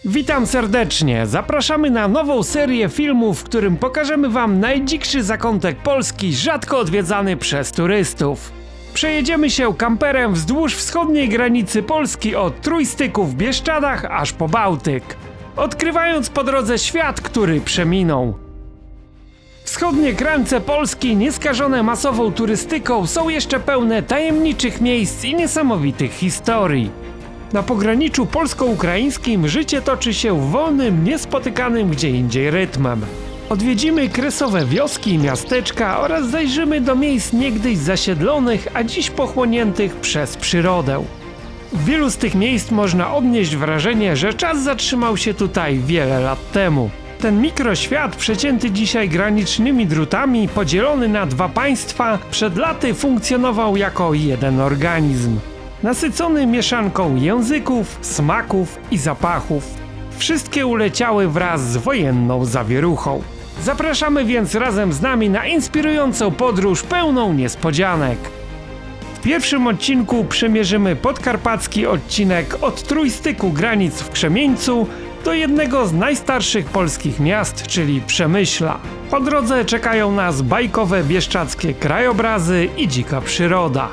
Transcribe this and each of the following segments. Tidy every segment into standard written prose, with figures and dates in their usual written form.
Witam serdecznie, zapraszamy na nową serię filmów, w którym pokażemy wam najdzikszy zakątek Polski, rzadko odwiedzany przez turystów. Przejedziemy się kamperem wzdłuż wschodniej granicy Polski od Trójstyku w Bieszczadach aż po Bałtyk, odkrywając po drodze świat, który przeminął. Wschodnie krańce Polski, nieskażone masową turystyką, są jeszcze pełne tajemniczych miejsc i niesamowitych historii. Na pograniczu polsko-ukraińskim życie toczy się wolnym, niespotykanym gdzie indziej rytmem. Odwiedzimy kresowe wioski i miasteczka oraz zajrzymy do miejsc niegdyś zasiedlonych, a dziś pochłoniętych przez przyrodę. W wielu z tych miejsc można odnieść wrażenie, że czas zatrzymał się tutaj wiele lat temu. Ten mikroświat, przecięty dzisiaj granicznymi drutami, podzielony na dwa państwa, przed laty funkcjonował jako jeden organizm. Nasycony mieszanką języków, smaków i zapachów. Wszystkie uleciały wraz z wojenną zawieruchą. Zapraszamy więc razem z nami na inspirującą podróż pełną niespodzianek. W pierwszym odcinku przemierzymy podkarpacki odcinek od Trójstyku granic w Krzemieńcu do jednego z najstarszych polskich miast, czyli Przemyśla. Po drodze czekają nas bajkowe bieszczadzkie krajobrazy i dzika przyroda.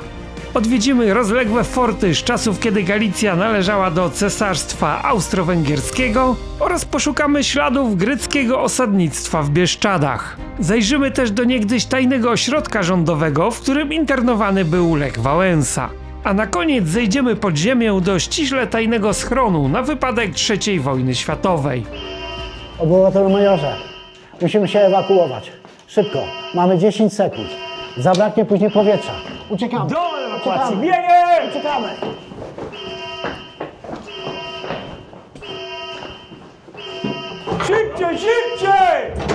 Odwiedzimy rozległe forty z czasów, kiedy Galicja należała do Cesarstwa Austro-Węgierskiego oraz poszukamy śladów greckiego osadnictwa w Bieszczadach. Zajrzymy też do niegdyś tajnego ośrodka rządowego, w którym internowany był Lech Wałęsa. A na koniec zejdziemy pod ziemię do ściśle tajnego schronu na wypadek III wojny światowej. Obywatelu majorze, musimy się ewakuować. Szybko, mamy 10 sekund. Zabraknie później powietrza. Uciekamy. Do ewakuacji, Uciekamy. biegiem! Uciekamy. Szybciej, szybciej!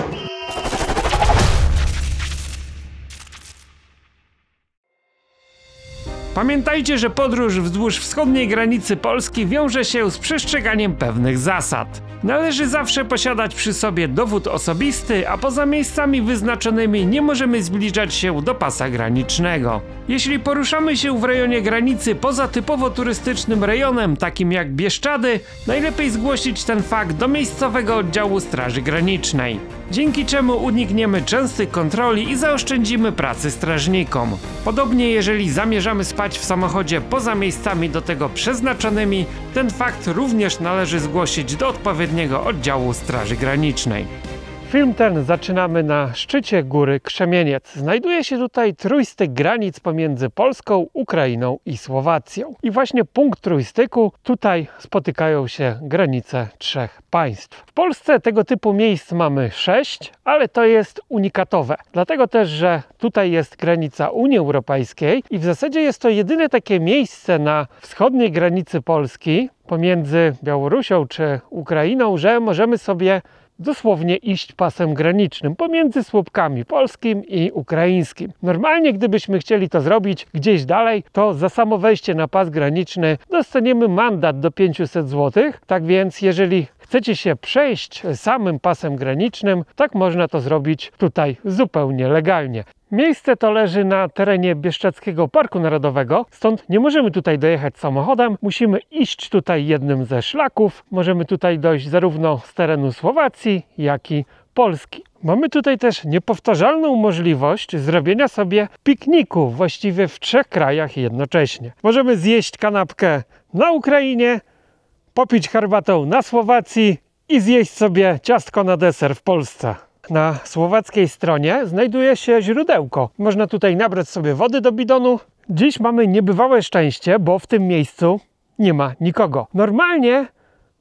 Pamiętajcie, że podróż wzdłuż wschodniej granicy Polski wiąże się z przestrzeganiem pewnych zasad. Należy zawsze posiadać przy sobie dowód osobisty, a poza miejscami wyznaczonymi nie możemy zbliżać się do pasa granicznego. Jeśli poruszamy się w rejonie granicy poza typowo turystycznym rejonem, takim jak Bieszczady, najlepiej zgłosić ten fakt do miejscowego oddziału Straży Granicznej. Dzięki czemu unikniemy częstych kontroli i zaoszczędzimy pracy strażnikom. Podobnie jeżeli zamierzamy spać w samochodzie poza miejscami do tego przeznaczonymi, ten fakt również należy zgłosić do odpowiedniego oddziału Straży Granicznej. Film ten zaczynamy na szczycie góry Krzemieniec. Znajduje się tutaj trójstyk granic pomiędzy Polską, Ukrainą i Słowacją. I właśnie punkt trójstyku, tutaj spotykają się granice trzech państw. W Polsce tego typu miejsc mamy 6, ale to jest unikatowe. Dlatego też, że tutaj jest granica Unii Europejskiej i w zasadzie jest to jedyne takie miejsce na wschodniej granicy Polski pomiędzy Białorusią czy Ukrainą, że możemy sobie dosłownie iść pasem granicznym pomiędzy słupkami polskim i ukraińskim. Normalnie, gdybyśmy chcieli to zrobić gdzieś dalej, to za samo wejście na pas graniczny dostaniemy mandat do 500 zł. Tak więc, jeżeli chcecie się przejść samym pasem granicznym, tak można to zrobić tutaj zupełnie legalnie. Miejsce to leży na terenie Bieszczadzkiego Parku Narodowego, stąd nie możemy tutaj dojechać samochodem, musimy iść tutaj jednym ze szlaków. Możemy tutaj dojść zarówno z terenu Słowacji, jak i Polski. Mamy tutaj też niepowtarzalną możliwość zrobienia sobie pikniku właściwie w 3 krajach jednocześnie. Możemy zjeść kanapkę na Ukrainie, popić herbatę na Słowacji i zjeść sobie ciastko na deser w Polsce. Na słowackiej stronie znajduje się źródełko. Można tutaj nabrać sobie wody do bidonu. Dziś mamy niebywałe szczęście, bo w tym miejscu nie ma nikogo. Normalnie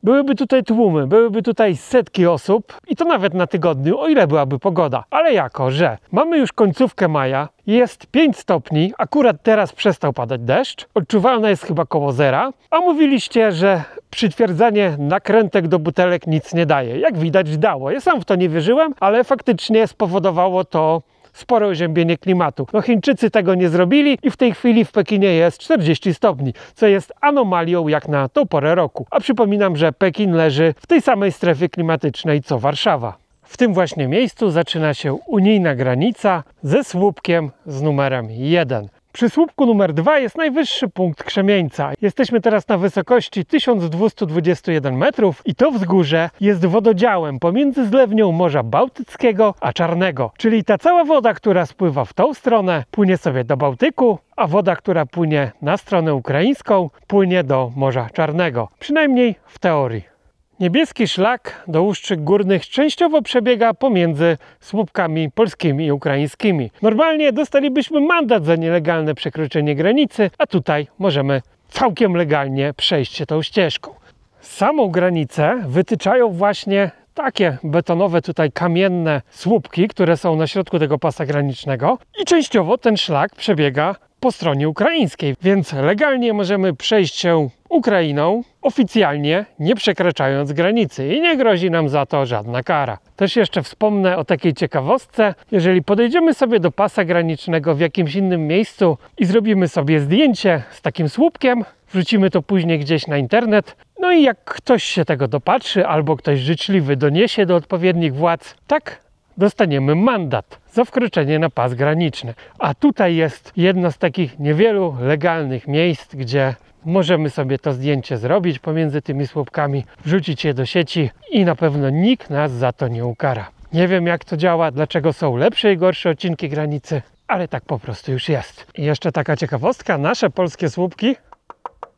byłyby tutaj tłumy, byłyby tutaj setki osób i to nawet na tygodniu, o ile byłaby pogoda. Ale jako, że mamy już końcówkę maja, jest 5 stopni, akurat teraz przestał padać deszcz, odczuwalne jest chyba koło zera, a mówiliście, że przytwierdzanie nakrętek do butelek nic nie daje. Jak widać, dało. Ja sam w to nie wierzyłem, ale faktycznie spowodowało to spore oziębienie klimatu. No Chińczycy tego nie zrobili i w tej chwili w Pekinie jest 40 stopni, co jest anomalią jak na tą porę roku. A przypominam, że Pekin leży w tej samej strefie klimatycznej co Warszawa. W tym właśnie miejscu zaczyna się unijna granica ze słupkiem z numerem 1. Przy słupku numer 2 jest najwyższy punkt Krzemieńca. Jesteśmy teraz na wysokości 1221 metrów i to wzgórze jest wododziałem pomiędzy zlewnią Morza Bałtyckiego a Czarnego. Czyli ta cała woda, która spływa w tą stronę, płynie sobie do Bałtyku, a woda, która płynie na stronę ukraińską, płynie do Morza Czarnego. Przynajmniej w teorii. Niebieski szlak do Łuszczyk Górnych częściowo przebiega pomiędzy słupkami polskimi i ukraińskimi. Normalnie dostalibyśmy mandat za nielegalne przekroczenie granicy, a tutaj możemy całkiem legalnie przejść się tą ścieżką. Samą granicę wytyczają właśnie takie betonowe tutaj kamienne słupki, które są na środku tego pasa granicznego i częściowo ten szlak przebiega po stronie ukraińskiej, więc legalnie możemy przejść się Ukrainą, oficjalnie nie przekraczając granicy i nie grozi nam za to żadna kara. Też jeszcze wspomnę o takiej ciekawostce. Jeżeli podejdziemy sobie do pasa granicznego w jakimś innym miejscu i zrobimy sobie zdjęcie z takim słupkiem, wrzucimy to później gdzieś na internet, no i jak ktoś się tego dopatrzy albo ktoś życzliwy doniesie do odpowiednich władz, tak dostaniemy mandat za wkroczenie na pas graniczny. A tutaj jest jedno z takich niewielu legalnych miejsc, gdzie możemy sobie to zdjęcie zrobić pomiędzy tymi słupkami, wrzucić je do sieci i na pewno nikt nas za to nie ukara. Nie wiem, jak to działa, dlaczego są lepsze i gorsze odcinki granicy, ale tak po prostu już jest. I jeszcze taka ciekawostka, nasze polskie słupki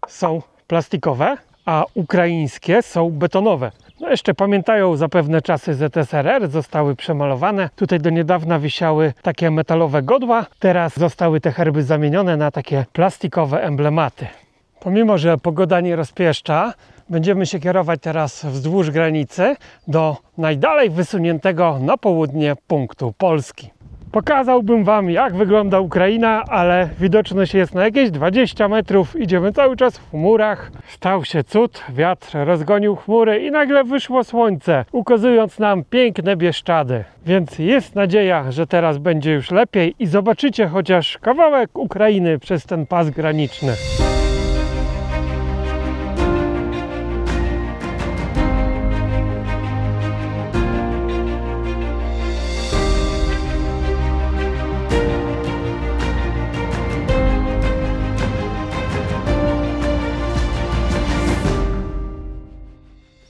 są plastikowe, a ukraińskie są betonowe. No jeszcze pamiętają zapewne czasy ZSRR, zostały przemalowane. Tutaj do niedawna wisiały takie metalowe godła, teraz zostały te herby zamienione na takie plastikowe emblematy. Pomimo że pogoda nie rozpieszcza, będziemy się kierować teraz wzdłuż granicy do najdalej wysuniętego na południe punktu Polski. Pokazałbym Wam, jak wygląda Ukraina, ale widoczność jest na jakieś 20 metrów. Idziemy cały czas w chmurach. Stał się cud, wiatr rozgonił chmury i nagle wyszło słońce, ukazując nam piękne Bieszczady. Więc jest nadzieja, że teraz będzie już lepiej i zobaczycie chociaż kawałek Ukrainy przez ten pas graniczny.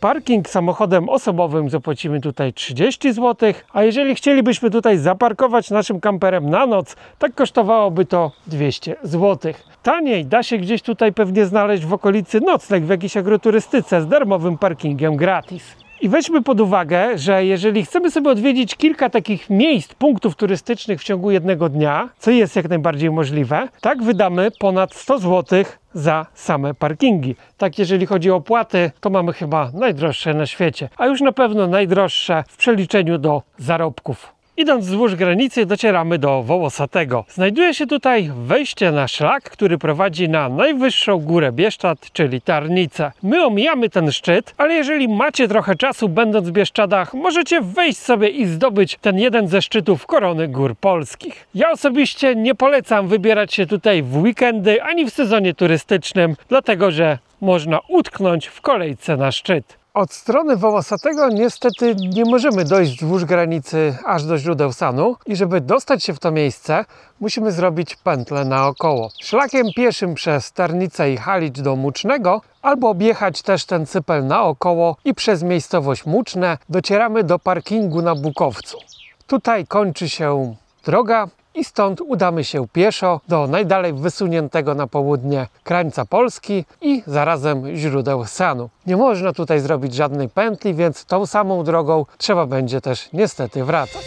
Parking samochodem osobowym zapłacimy tutaj 30 zł, a jeżeli chcielibyśmy tutaj zaparkować naszym kamperem na noc, tak kosztowałoby to 200 zł. Taniej da się gdzieś tutaj pewnie znaleźć w okolicy nocleg w jakiejś agroturystyce z darmowym parkingiem gratis. I weźmy pod uwagę, że jeżeli chcemy sobie odwiedzić kilka takich miejsc, punktów turystycznych w ciągu jednego dnia, co jest jak najbardziej możliwe, tak wydamy ponad 100 zł za same parkingi. Tak, jeżeli chodzi o opłaty, to mamy chyba najdroższe na świecie, a już na pewno najdroższe w przeliczeniu do zarobków. Idąc wzdłuż granicy docieramy do Wołosatego. Znajduje się tutaj wejście na szlak, który prowadzi na najwyższą górę Bieszczad, czyli Tarnicę. My omijamy ten szczyt, ale jeżeli macie trochę czasu będąc w Bieszczadach, możecie wejść sobie i zdobyć ten jeden ze szczytów korony gór polskich. Ja osobiście nie polecam wybierać się tutaj w weekendy ani w sezonie turystycznym, dlatego że można utknąć w kolejce na szczyt. Od strony Wołosatego niestety nie możemy dojść wzdłuż granicy aż do źródeł Sanu i żeby dostać się w to miejsce, musimy zrobić pętlę naokoło. Szlakiem pieszym przez Tarnicę i Halicz do Mucznego albo objechać też ten cypel naokoło i przez miejscowość Muczne docieramy do parkingu na Bukowcu. Tutaj kończy się droga i stąd udamy się pieszo do najdalej wysuniętego na południe krańca Polski i zarazem źródeł Sanu. Nie można tutaj zrobić żadnej pętli, więc tą samą drogą trzeba będzie też niestety wracać.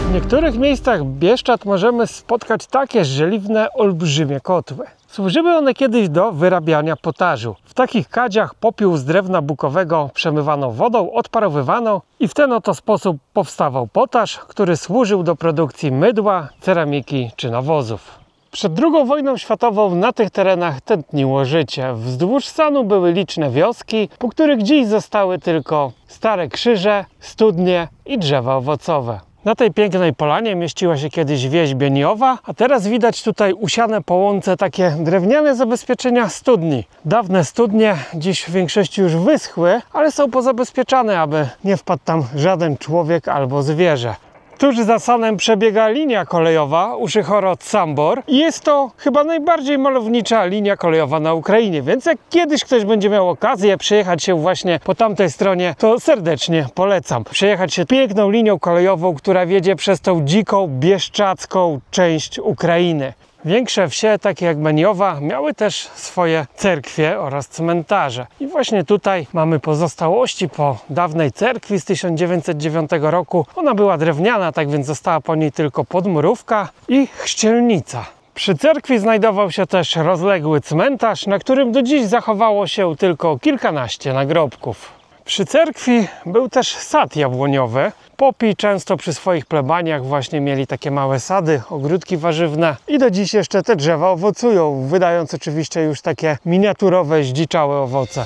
W niektórych miejscach Bieszczad możemy spotkać takie żeliwne, olbrzymie kotły. Służyły one kiedyś do wyrabiania potażu. W takich kadziach popiół z drewna bukowego przemywano wodą, odparowywano i w ten oto sposób powstawał potaż, który służył do produkcji mydła, ceramiki czy nawozów. Przed II wojną światową na tych terenach tętniło życie. Wzdłuż Sanu były liczne wioski, po których dziś zostały tylko stare krzyże, studnie i drzewa owocowe. Na tej pięknej polanie mieściła się kiedyś wieś Bieniowa, a teraz widać tutaj usiane po łące takie drewniane zabezpieczenia studni. Dawne studnie dziś w większości już wyschły, ale są pozabezpieczane, aby nie wpadł tam żaden człowiek albo zwierzę. Tuż za Sanem przebiega linia kolejowa Uszyhorod-Sambor i jest to chyba najbardziej malownicza linia kolejowa na Ukrainie, więc jak kiedyś ktoś będzie miał okazję przejechać się właśnie po tamtej stronie, to serdecznie polecam. Przejechać się piękną linią kolejową, która wiedzie przez tą dziką, bieszczacką część Ukrainy. Większe wsie, takie jak Beniowa, miały też swoje cerkwie oraz cmentarze. I właśnie tutaj mamy pozostałości po dawnej cerkwi z 1909 roku. Ona była drewniana, tak więc została po niej tylko podmurówka i chrzcielnica. Przy cerkwi znajdował się też rozległy cmentarz, na którym do dziś zachowało się tylko kilkanaście nagrobków. Przy cerkwi był też sad jabłoniowy. Popi często przy swoich plebaniach właśnie mieli takie małe sady, ogródki warzywne i do dziś jeszcze te drzewa owocują, wydając oczywiście już takie miniaturowe, zdziczałe owoce.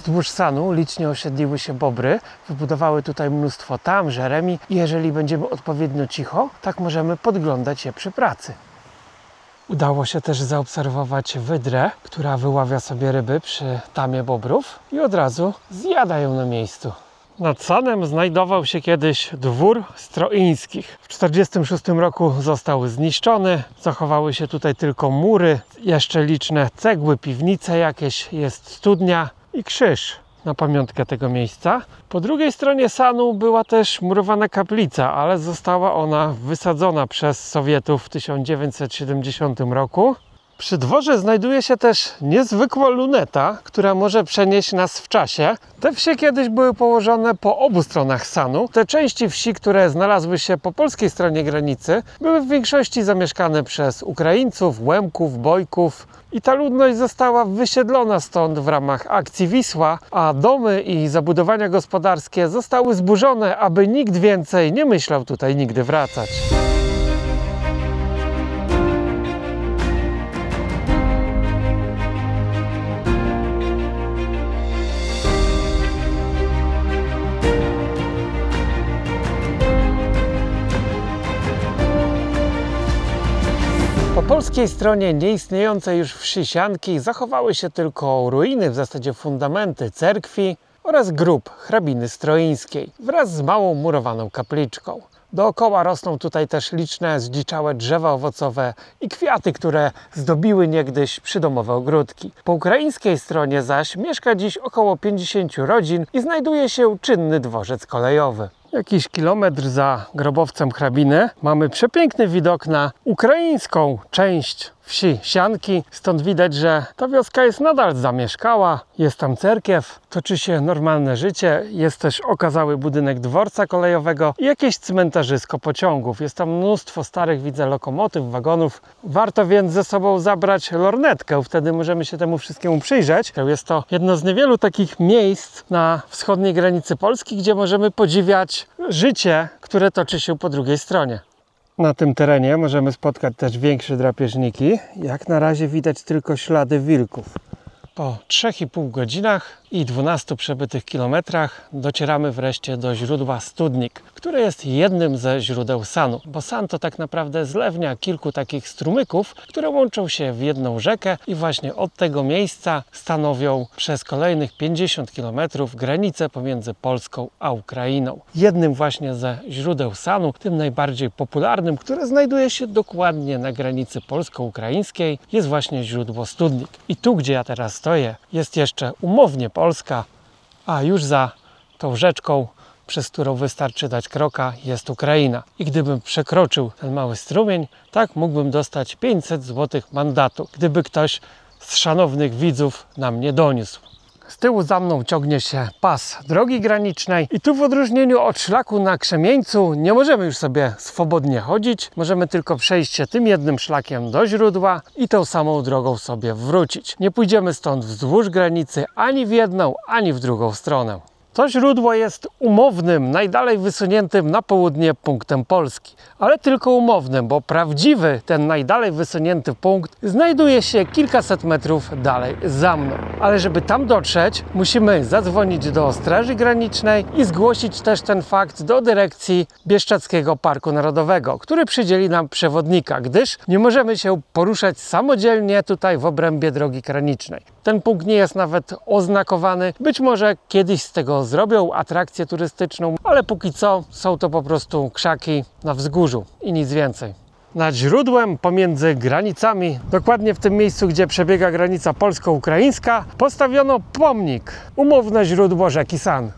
Wzdłuż Sanu licznie osiedliły się bobry, wybudowały tutaj mnóstwo tam, żeremi i jeżeli będziemy odpowiednio cicho, tak możemy podglądać je przy pracy. Udało się też zaobserwować wydrę, która wyławia sobie ryby przy tamie bobrów i od razu zjada ją na miejscu. Nad Sanem znajdował się kiedyś dwór Stroińskich. W 1946 roku został zniszczony, zachowały się tutaj tylko mury, jeszcze liczne cegły, piwnice jakieś, jest studnia i krzyż na pamiątkę tego miejsca. Po drugiej stronie Sanu była też murowana kaplica, ale została ona wysadzona przez Sowietów w 1970 roku. Przy dworze znajduje się też niezwykła luneta, która może przenieść nas w czasie. Te wsie kiedyś były położone po obu stronach Sanu. Te części wsi, które znalazły się po polskiej stronie granicy, były w większości zamieszkane przez Ukraińców, Łemków, Bojków. I ta ludność została wysiedlona stąd w ramach akcji Wisła, a domy i zabudowania gospodarskie zostały zburzone, aby nikt więcej nie myślał tutaj nigdy wracać. Po polskiej stronie nieistniejącej już wsi Sianki zachowały się tylko ruiny, w zasadzie fundamenty cerkwi oraz grób hrabiny Stroińskiej wraz z małą murowaną kapliczką. Dookoła rosną tutaj też liczne zdziczałe drzewa owocowe i kwiaty, które zdobiły niegdyś przydomowe ogródki. Po ukraińskiej stronie zaś mieszka dziś około 50 rodzin i znajduje się czynny dworzec kolejowy. Jakiś kilometr za grobowcem hrabiny mamy przepiękny widok na ukraińską część wsi Sianki. Stąd widać, że ta wioska jest nadal zamieszkała, jest tam cerkiew, toczy się normalne życie, jest też okazały budynek dworca kolejowego i jakieś cmentarzysko pociągów. Jest tam mnóstwo starych, widzę, lokomotyw, wagonów. Warto więc ze sobą zabrać lornetkę, wtedy możemy się temu wszystkiemu przyjrzeć. Jest to jedno z niewielu takich miejsc na wschodniej granicy Polski, gdzie możemy podziwiać życie, które toczy się po drugiej stronie. Na tym terenie możemy spotkać też większe drapieżniki. Jak na razie widać tylko ślady wilków. Po 3,5 godzinach i 12 przebytych kilometrach docieramy wreszcie do źródła Studnik, które jest jednym ze źródeł Sanu, bo San to tak naprawdę zlewnia kilku takich strumyków, które łączą się w jedną rzekę i właśnie od tego miejsca stanowią przez kolejnych 50 km granicę pomiędzy Polską a Ukrainą. Jednym właśnie ze źródeł Sanu, tym najbardziej popularnym, które znajduje się dokładnie na granicy polsko-ukraińskiej, jest właśnie źródło Studnik. I tu, gdzie ja teraz stoję, jest jeszcze umownie Polska, a już za tą rzeczką, przez którą wystarczy dać kroka, jest Ukraina. I gdybym przekroczył ten mały strumień, tak mógłbym dostać 500 zł mandatu, gdyby ktoś z szanownych widzów na mnie doniósł. Z tyłu za mną ciągnie się pas drogi granicznej i tu w odróżnieniu od szlaku na Krzemieńcu nie możemy już sobie swobodnie chodzić, możemy tylko przejść się tym jednym szlakiem do źródła i tą samą drogą sobie wrócić. Nie pójdziemy stąd wzdłuż granicy ani w jedną, ani w drugą stronę. To źródło jest umownym, najdalej wysuniętym na południe punktem Polski. Ale tylko umownym, bo prawdziwy, ten najdalej wysunięty punkt znajduje się kilkaset metrów dalej za mną. Ale żeby tam dotrzeć, musimy zadzwonić do Straży Granicznej i zgłosić też ten fakt do dyrekcji Bieszczadzkiego Parku Narodowego, który przydzieli nam przewodnika, gdyż nie możemy się poruszać samodzielnie tutaj w obrębie drogi granicznej. Ten punkt nie jest nawet oznakowany. Być może kiedyś z tego zrobią atrakcję turystyczną, ale póki co są to po prostu krzaki na wzgórzu i nic więcej. Nad źródłem pomiędzy granicami, dokładnie w tym miejscu, gdzie przebiega granica polsko-ukraińska, postawiono pomnik, umowne źródło rzeki San.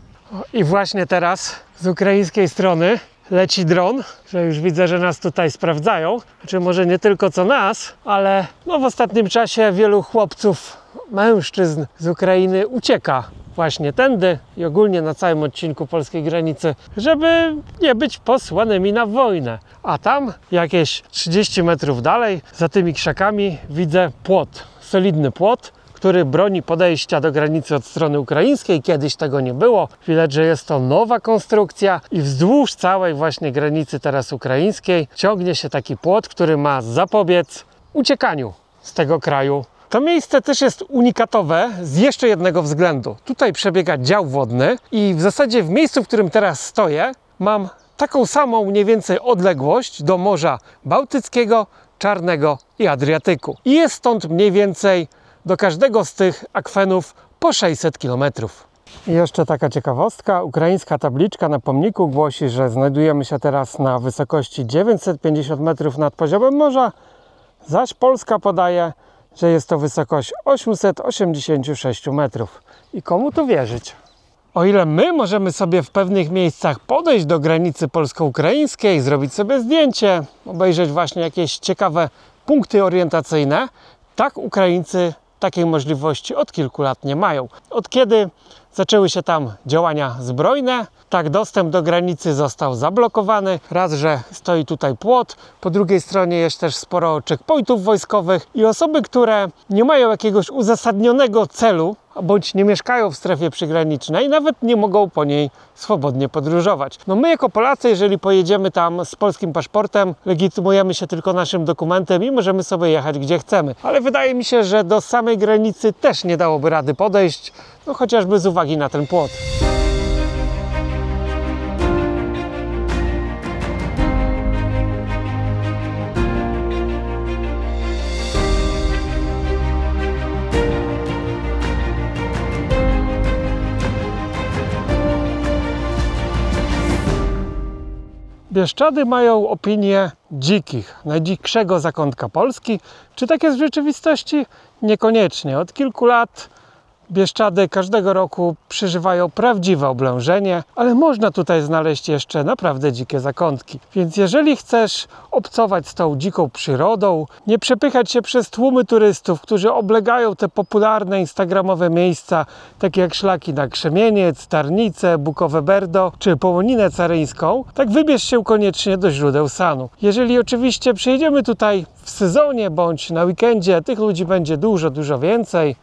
I właśnie teraz z ukraińskiej strony leci dron, że już widzę, że nas tutaj sprawdzają. Znaczy może nie tylko co nas, ale w ostatnim czasie wielu chłopców, mężczyzn z Ukrainy ucieka właśnie tędy i ogólnie na całym odcinku polskiej granicy, żeby nie być posłanymi na wojnę. A tam jakieś 30 metrów dalej, za tymi krzakami, widzę płot, solidny płot, który broni podejścia do granicy od strony ukraińskiej. Kiedyś tego nie było. Widać, że jest to nowa konstrukcja i wzdłuż całej właśnie granicy teraz ukraińskiej ciągnie się taki płot, który ma zapobiec uciekaniu z tego kraju. To miejsce też jest unikatowe z jeszcze jednego względu. Tutaj przebiega dział wodny i w zasadzie w miejscu, w którym teraz stoję, mam taką samą mniej więcej odległość do Morza Bałtyckiego, Czarnego i Adriatyku. I jest stąd mniej więcej do każdego z tych akwenów po 600 km. I jeszcze taka ciekawostka. Ukraińska tabliczka na pomniku głosi, że znajdujemy się teraz na wysokości 950 metrów nad poziomem morza, zaś Polska podaje, że jest to wysokość 886 metrów. I komu tu wierzyć? O ile my możemy sobie w pewnych miejscach podejść do granicy polsko-ukraińskiej, zrobić sobie zdjęcie, obejrzeć właśnie jakieś ciekawe punkty orientacyjne, tak Ukraińcy takiej możliwości od kilku lat nie mają. Od kiedy zaczęły się tam działania zbrojne, tak dostęp do granicy został zablokowany. Raz, że stoi tutaj płot, po drugiej stronie jest też sporo checkpointów wojskowych i osoby, które nie mają jakiegoś uzasadnionego celu, bądź nie mieszkają w strefie przygranicznej, nawet nie mogą po niej swobodnie podróżować. My jako Polacy, jeżeli pojedziemy tam z polskim paszportem, legitymujemy się tylko naszym dokumentem i możemy sobie jechać gdzie chcemy. Ale wydaje mi się, że do samej granicy też nie dałoby rady podejść, chociażby z uwagi na ten płot. Bieszczady mają opinię dzikich, najdzikszego zakątka Polski. Czy tak jest w rzeczywistości? Niekoniecznie. Od kilku lat Bieszczady każdego roku przeżywają prawdziwe oblężenie, ale można tutaj znaleźć jeszcze naprawdę dzikie zakątki. Więc jeżeli chcesz obcować z tą dziką przyrodą, nie przepychać się przez tłumy turystów, którzy oblegają te popularne instagramowe miejsca, takie jak szlaki na Krzemieniec, Tarnice, Bukowe Berdo czy Połoninę Caryńską, tak wybierz się koniecznie do źródeł Sanu. Jeżeli oczywiście przyjedziemy tutaj w sezonie bądź na weekendzie, tych ludzi będzie dużo więcej,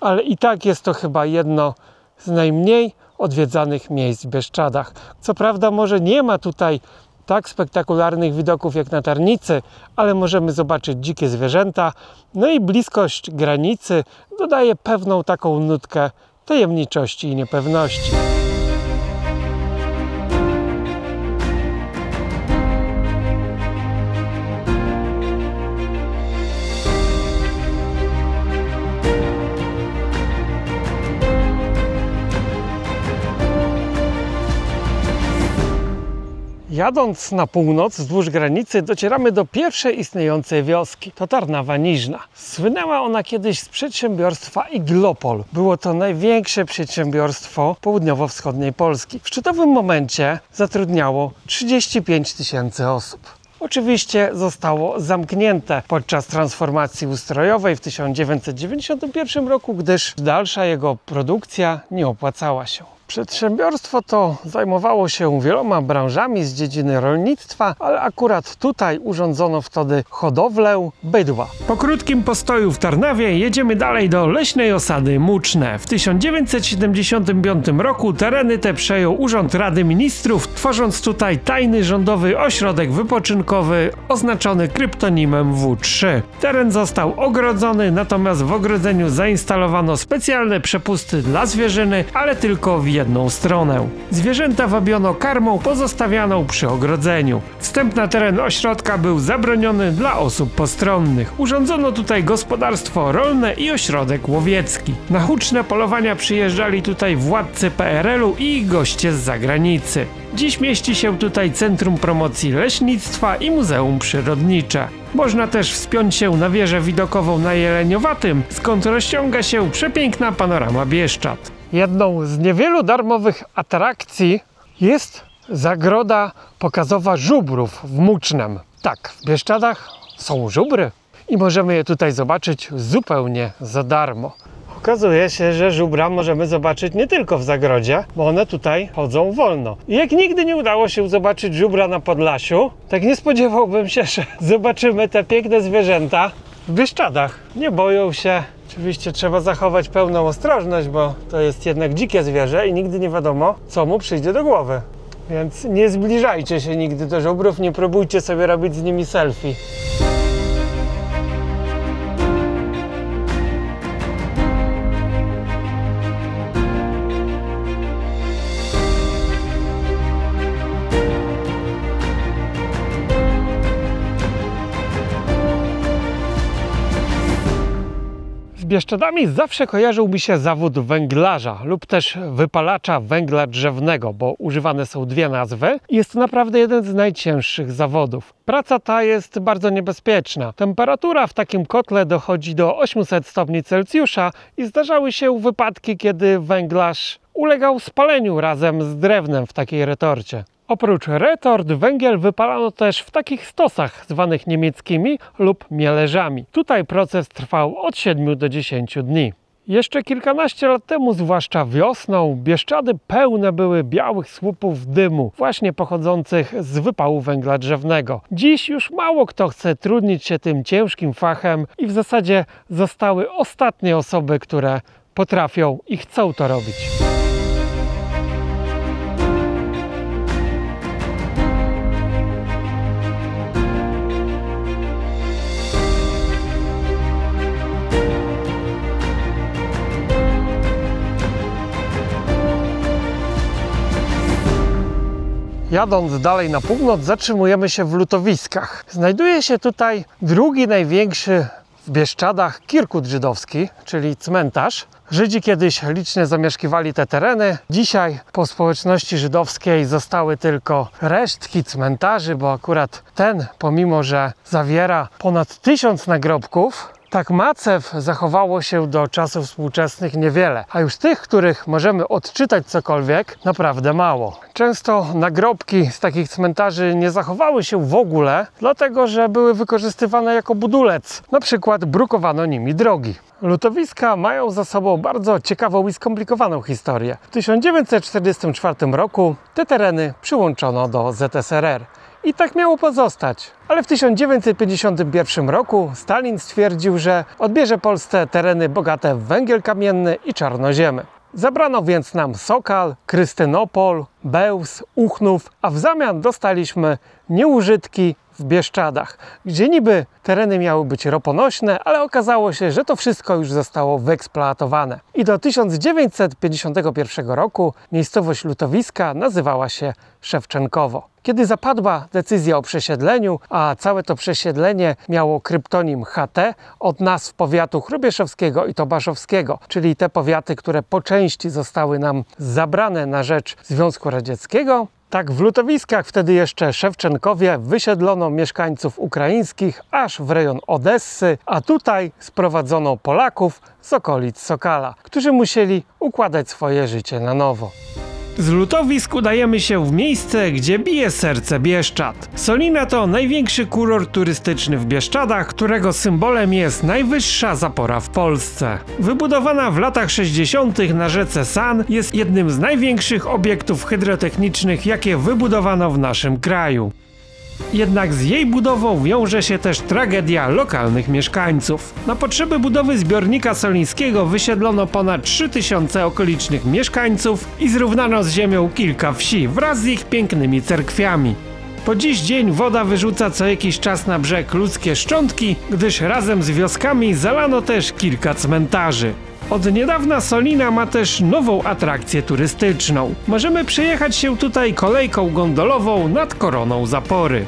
ale i tak jest to chyba jedno z najmniej odwiedzanych miejsc w Bieszczadach. Co prawda może nie ma tutaj tak spektakularnych widoków jak na Tarnicy, ale możemy zobaczyć dzikie zwierzęta, i bliskość granicy dodaje pewną taką nutkę tajemniczości i niepewności. Jadąc na północ wzdłuż granicy docieramy do pierwszej istniejącej wioski. To Tarnawa Niżna. Słynęła ona kiedyś z przedsiębiorstwa Iglopol. Było to największe przedsiębiorstwo południowo-wschodniej Polski. W szczytowym momencie zatrudniało 35 000 osób. Oczywiście zostało zamknięte podczas transformacji ustrojowej w 1991 roku, gdyż dalsza jego produkcja nie opłacała się. Przedsiębiorstwo to zajmowało się wieloma branżami z dziedziny rolnictwa, ale akurat tutaj urządzono wtedy hodowlę bydła. Po krótkim postoju w Tarnawie jedziemy dalej do leśnej osady Muczne. W 1975 roku tereny te przejął Urząd Rady Ministrów, tworząc tutaj tajny rządowy ośrodek wypoczynkowy oznaczony kryptonimem W3. Teren został ogrodzony, natomiast w ogrodzeniu zainstalowano specjalne przepusty dla zwierzyny, ale tylko w jedną stronę. Zwierzęta wabiono karmą pozostawianą przy ogrodzeniu. Wstęp na teren ośrodka był zabroniony dla osób postronnych. Urządzono tutaj gospodarstwo rolne i ośrodek łowiecki. Na huczne polowania przyjeżdżali tutaj władcy PRL-u i ich goście z zagranicy. Dziś mieści się tutaj Centrum Promocji Leśnictwa i Muzeum Przyrodnicze. Można też wspiąć się na wieżę widokową na Jeleniowatym, skąd rozciąga się przepiękna panorama Bieszczad. Jedną z niewielu darmowych atrakcji jest zagroda pokazowa żubrów w Mucznem. Tak, w Bieszczadach są żubry i możemy je tutaj zobaczyć zupełnie za darmo. Okazuje się, że żubra możemy zobaczyć nie tylko w zagrodzie, bo one tutaj chodzą wolno. I jak nigdy nie udało się zobaczyć żubra na Podlasiu, tak nie spodziewałbym się, że zobaczymy te piękne zwierzęta w Bieszczadach. Nie boją się. Oczywiście trzeba zachować pełną ostrożność, bo to jest jednak dzikie zwierzę i nigdy nie wiadomo, co mu przyjdzie do głowy. Więc nie zbliżajcie się nigdy do żubrów, nie próbujcie sobie robić z nimi selfie. Z Bieszczadami zawsze kojarzył mi się zawód węglarza lub też wypalacza węgla drzewnego, bo używane są dwie nazwy. Jest to naprawdę jeden z najcięższych zawodów. Praca ta jest bardzo niebezpieczna. Temperatura w takim kotle dochodzi do 800 stopni Celsjusza i zdarzały się wypadki, kiedy węglarz ulegał spaleniu razem z drewnem w takiej retorcie. Oprócz retort węgiel wypalano też w takich stosach zwanych niemieckimi lub mielerzami. Tutaj proces trwał od 7 do 10 dni. Jeszcze kilkanaście lat temu, zwłaszcza wiosną, Bieszczady pełne były białych słupów dymu, właśnie pochodzących z wypału węgla drzewnego. Dziś już mało kto chce trudnić się tym ciężkim fachem i w zasadzie zostały ostatnie osoby, które potrafią i chcą to robić. Jadąc dalej na północ, zatrzymujemy się w Lutowiskach. Znajduje się tutaj drugi największy w Bieszczadach kirkut żydowski, czyli cmentarz. Żydzi kiedyś licznie zamieszkiwali te tereny. Dzisiaj po społeczności żydowskiej zostały tylko resztki cmentarzy, bo akurat ten, pomimo że zawiera ponad 1000 nagrobków, tak macew zachowało się do czasów współczesnych niewiele, a już tych, których możemy odczytać cokolwiek, naprawdę mało. Często nagrobki z takich cmentarzy nie zachowały się w ogóle, dlatego że były wykorzystywane jako budulec. Na przykład brukowano nimi drogi. Lutowiska mają za sobą bardzo ciekawą i skomplikowaną historię. W 1944 roku te tereny przyłączono do ZSRR. I tak miało pozostać. Ale w 1951 roku Stalin stwierdził, że odbierze Polsce tereny bogate w węgiel kamienny i czarnoziemy. Zabrano więc nam Sokal, Krystynopol, Bełz, Uchnów, a w zamian dostaliśmy nieużytki w Bieszczadach, gdzie niby tereny miały być roponośne, ale okazało się, że to wszystko już zostało wyeksploatowane. I do 1951 roku miejscowość Lutowiska nazywała się Szewczenkowo. Kiedy zapadła decyzja o przesiedleniu, a całe to przesiedlenie miało kryptonim HT od nazw powiatu chrubieszowskiego i tobaszowskiego, czyli te powiaty, które po części zostały nam zabrane na rzecz Związku Radzieckiego, tak w Lutowiskach, wtedy jeszcze Szewczenkowie, wysiedlono mieszkańców ukraińskich aż w rejon Odessy, a tutaj sprowadzono Polaków z okolic Sokala, którzy musieli układać swoje życie na nowo. Z lutowisk udajemy się w miejsce, gdzie bije serce Bieszczad. Solina to największy kurort turystyczny w Bieszczadach, którego symbolem jest najwyższa zapora w Polsce. Wybudowana w latach 60. na rzece San, jest jednym z największych obiektów hydrotechnicznych, jakie wybudowano w naszym kraju. Jednak z jej budową wiąże się też tragedia lokalnych mieszkańców. Na potrzeby budowy zbiornika solińskiego wysiedlono ponad 3000 okolicznych mieszkańców i zrównano z ziemią kilka wsi wraz z ich pięknymi cerkwiami. Po dziś dzień woda wyrzuca co jakiś czas na brzeg ludzkie szczątki, gdyż razem z wioskami zalano też kilka cmentarzy. Od niedawna Solina ma też nową atrakcję turystyczną. Możemy przejechać się tutaj kolejką gondolową nad koroną zapory.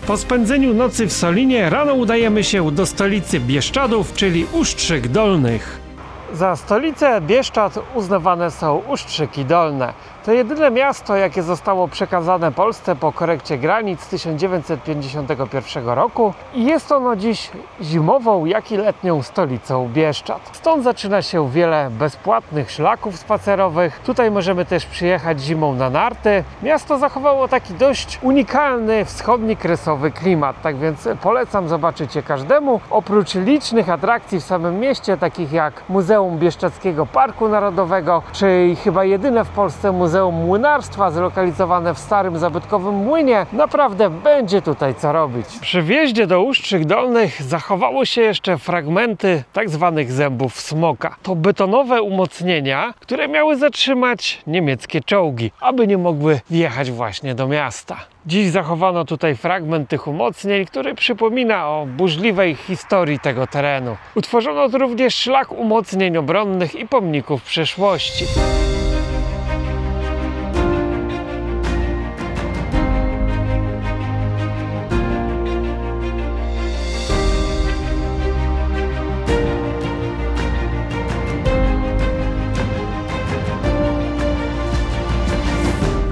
Po spędzeniu nocy w Solinie rano udajemy się do stolicy Bieszczadów, czyli Ustrzyk Dolnych. Za stolicę Bieszczad uznawane są Ustrzyki Dolne. To jedyne miasto, jakie zostało przekazane Polsce po korekcie granic z 1951 roku i jest ono dziś zimową, jak i letnią stolicą Bieszczad. Stąd zaczyna się wiele bezpłatnych szlaków spacerowych. Tutaj możemy też przyjechać zimą na narty. Miasto zachowało taki dość unikalny wschodni kresowy klimat, tak więc polecam zobaczyć je każdemu. Oprócz licznych atrakcji w samym mieście, takich jak Muzeum Bieszczadzkiego Parku Narodowego, czy chyba jedyne w Polsce Muzeum Młynarstwa zlokalizowane w starym zabytkowym młynie, naprawdę będzie tutaj co robić. Przy wjeździe do Ustrzyk Dolnych zachowało się jeszcze fragmenty tak zwanych zębów smoka. To betonowe umocnienia, które miały zatrzymać niemieckie czołgi, aby nie mogły wjechać właśnie do miasta. Dziś zachowano tutaj fragment tych umocnień, który przypomina o burzliwej historii tego terenu. Utworzono tu również szlak umocnień obronnych i pomników przeszłości.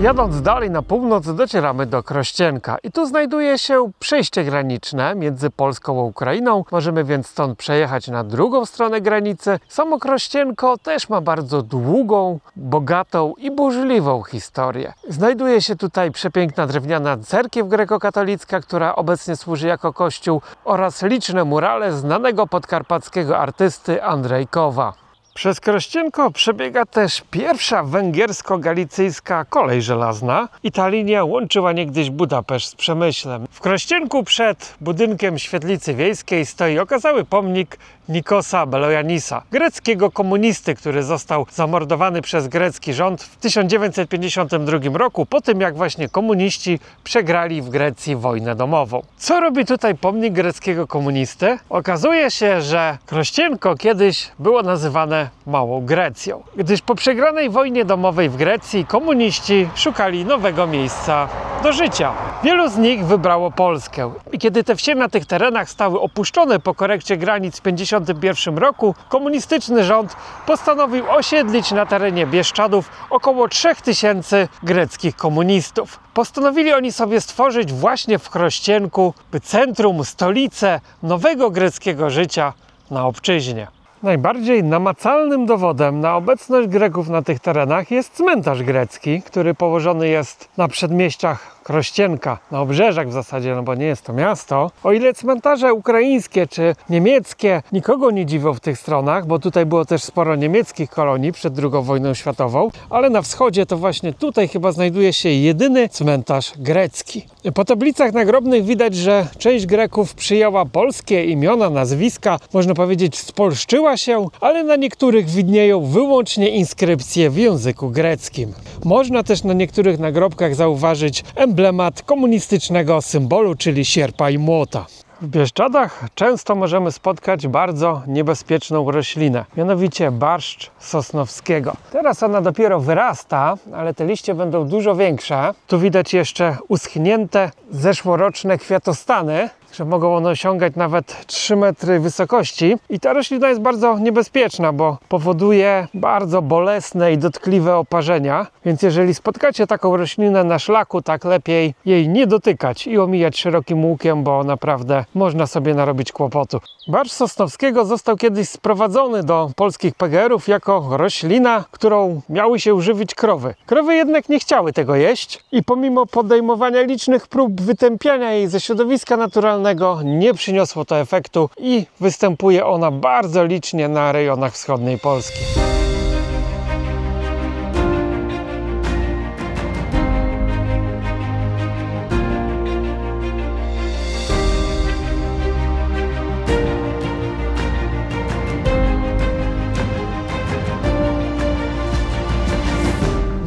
Jadąc dalej na północ docieramy do Krościenka i tu znajduje się przejście graniczne między Polską a Ukrainą. Możemy więc stąd przejechać na drugą stronę granicy. Samo Krościenko też ma bardzo długą, bogatą i burzliwą historię. Znajduje się tutaj przepiękna drewniana cerkiew grekokatolicka, która obecnie służy jako kościół, oraz liczne murale znanego podkarpackiego artysty Andrejkowa. Przez Krościenko przebiega też pierwsza węgiersko-galicyjska kolej żelazna i ta linia łączyła niegdyś Budapeszt z Przemyślem. W Krościenku przed budynkiem świetlicy wiejskiej stoi okazały pomnik Nikosa Belojanisa, greckiego komunisty, który został zamordowany przez grecki rząd w 1952 roku, po tym jak właśnie komuniści przegrali w Grecji wojnę domową. Co robi tutaj pomnik greckiego komunisty? Okazuje się, że Krościenko kiedyś było nazywane Małą Grecją, gdyż po przegranej wojnie domowej w Grecji komuniści szukali nowego miejsca do życia. Wielu z nich wybrało Polskę i kiedy te wsie na tych terenach stały opuszczone po korekcie granic w 1951 roku, komunistyczny rząd postanowił osiedlić na terenie Bieszczadów około 3000 greckich komunistów. Postanowili oni sobie stworzyć właśnie w Krościenku centrum, stolicę nowego greckiego życia na obczyźnie. Najbardziej namacalnym dowodem na obecność Greków na tych terenach jest cmentarz grecki, który położony jest na przedmieściach Krościenka, na obrzeżach w zasadzie, no bo nie jest to miasto. O ile cmentarze ukraińskie czy niemieckie nikogo nie dziwią w tych stronach, bo tutaj było też sporo niemieckich kolonii przed II wojną światową, ale na wschodzie to właśnie tutaj chyba znajduje się jedyny cmentarz grecki. Po tablicach nagrobnych widać, że część Greków przyjęła polskie imiona, nazwiska, można powiedzieć spolszczyła się, ale na niektórych widnieją wyłącznie inskrypcje w języku greckim. Można też na niektórych nagrobkach zauważyć emblemat komunistycznego symbolu, czyli sierpa i młota. W Bieszczadach często możemy spotkać bardzo niebezpieczną roślinę, mianowicie barszcz sosnowskiego. Teraz ona dopiero wyrasta, ale te liście będą dużo większe. Tu widać jeszcze uschnięte zeszłoroczne kwiatostany. że mogą one osiągać nawet 3 metry wysokości. I ta roślina jest bardzo niebezpieczna, bo powoduje bardzo bolesne i dotkliwe oparzenia. Więc jeżeli spotkacie taką roślinę na szlaku, tak lepiej jej nie dotykać i omijać szerokim łukiem, bo naprawdę można sobie narobić kłopotu. Barszcz Sosnowskiego został kiedyś sprowadzony do polskich PGR-ów jako roślina, którą miały się żywić krowy. Krowy jednak nie chciały tego jeść i pomimo podejmowania licznych prób wytępiania jej ze środowiska naturalnego nie przyniosło to efektu i występuje ona bardzo licznie na rejonach wschodniej Polski.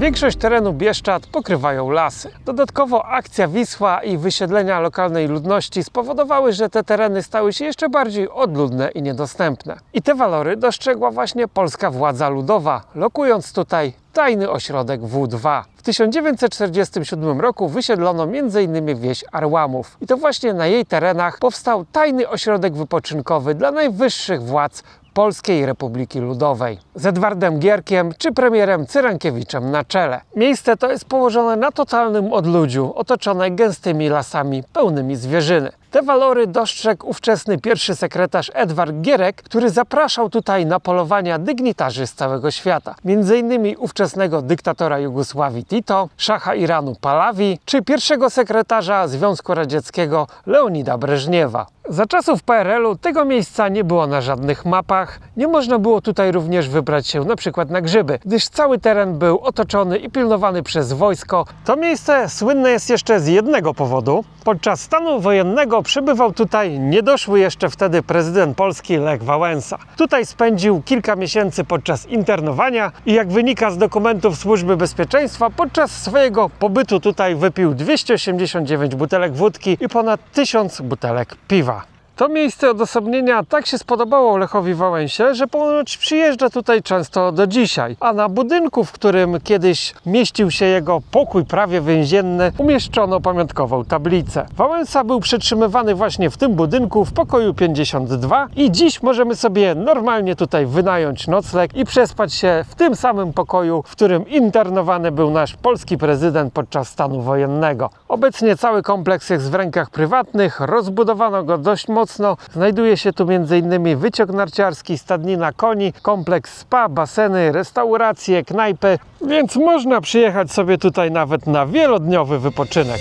Większość terenu Bieszczad pokrywają lasy. Dodatkowo akcja Wisła i wysiedlenia lokalnej ludności spowodowały, że te tereny stały się jeszcze bardziej odludne i niedostępne. I te walory dostrzegła właśnie polska władza ludowa, lokując tutaj tajny ośrodek W2. W 1947 roku wysiedlono m.in. wieś Arłamów. I to właśnie na jej terenach powstał tajny ośrodek wypoczynkowy dla najwyższych władz Polskiej Republiki Ludowej z Edwardem Gierkiem czy premierem Cyrankiewiczem na czele. Miejsce to jest położone na totalnym odludziu, otoczone gęstymi lasami pełnymi zwierzyny. Te walory dostrzegł ówczesny pierwszy sekretarz Edward Gierek, który zapraszał tutaj na polowania dygnitarzy z całego świata. M.in. ówczesnego dyktatora Jugosławii Tito, szacha Iranu Pahlavi, czy pierwszego sekretarza Związku Radzieckiego Leonida Breżniewa. Za czasów PRL-u tego miejsca nie było na żadnych mapach. Nie można było tutaj również wybrać się na przykład na grzyby, gdyż cały teren był otoczony i pilnowany przez wojsko. To miejsce słynne jest jeszcze z jednego powodu. Podczas stanu wojennego przybywał tutaj niedoszły jeszcze wtedy prezydent Polski Lech Wałęsa. Tutaj spędził kilka miesięcy podczas internowania i jak wynika z dokumentów Służby Bezpieczeństwa, podczas swojego pobytu tutaj wypił 289 butelek wódki i ponad 1000 butelek piwa. To miejsce odosobnienia tak się spodobało Lechowi Wałęsie, że ponoć przyjeżdża tutaj często do dzisiaj. A na budynku, w którym kiedyś mieścił się jego pokój prawie więzienny, umieszczono pamiątkową tablicę. Wałęsa był przetrzymywany właśnie w tym budynku, w pokoju 52 i dziś możemy sobie normalnie tutaj wynająć nocleg i przespać się w tym samym pokoju, w którym internowany był nasz polski prezydent podczas stanu wojennego. Obecnie cały kompleks jest w rękach prywatnych, rozbudowano go dość mocno. Znajduje się tu m.in. wyciąg narciarski, stadnina koni, kompleks spa, baseny, restauracje, knajpy, więc można przyjechać sobie tutaj nawet na wielodniowy wypoczynek.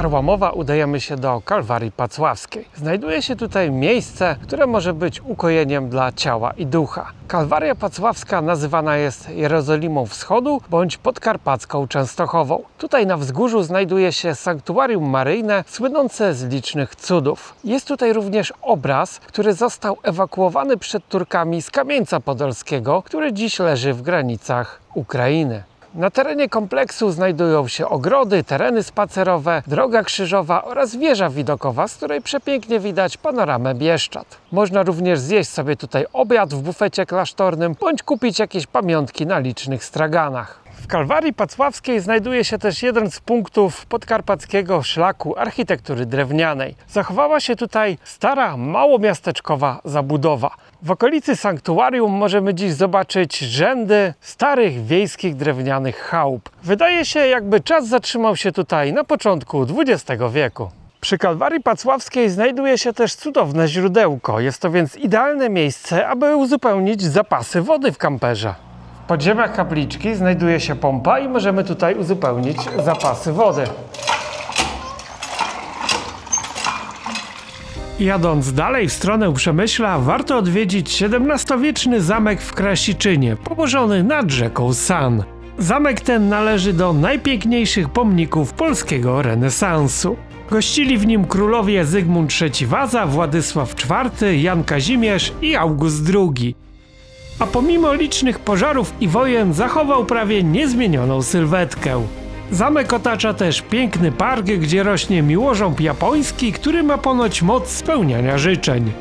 Arłamowa udajemy się do Kalwarii Pacławskiej. Znajduje się tutaj miejsce, które może być ukojeniem dla ciała i ducha. Kalwaria Pacławska nazywana jest Jerozolimą Wschodu bądź Podkarpacką Częstochową. Tutaj na wzgórzu znajduje się sanktuarium maryjne słynące z licznych cudów. Jest tutaj również obraz, który został ewakuowany przed Turkami z Kamieńca Podolskiego, który dziś leży w granicach Ukrainy. Na terenie kompleksu znajdują się ogrody, tereny spacerowe, droga krzyżowa oraz wieża widokowa, z której przepięknie widać panoramę Bieszczad. Można również zjeść sobie tutaj obiad w bufecie klasztornym, bądź kupić jakieś pamiątki na licznych straganach. W Kalwarii Pacławskiej znajduje się też jeden z punktów podkarpackiego szlaku architektury drewnianej. Zachowała się tutaj stara, małomiasteczkowa zabudowa. W okolicy sanktuarium możemy dziś zobaczyć rzędy starych wiejskich drewnianych chałup. Wydaje się, jakby czas zatrzymał się tutaj na początku XX wieku. Przy Kalwarii Pacławskiej znajduje się też cudowne źródełko. Jest to więc idealne miejsce, aby uzupełnić zapasy wody w kamperze. W podziemiach kapliczki znajduje się pompa i możemy tutaj uzupełnić zapasy wody. Jadąc dalej w stronę Przemyśla, warto odwiedzić XVII-wieczny zamek w Krasiczynie, położony nad rzeką San. Zamek ten należy do najpiękniejszych pomników polskiego renesansu. Gościli w nim królowie Zygmunt III Waza, Władysław IV, Jan Kazimierz i August II. A pomimo licznych pożarów i wojen zachował prawie niezmienioną sylwetkę. Zamek otacza też piękny park, gdzie rośnie miłożąb japoński, który ma ponoć moc spełniania życzeń.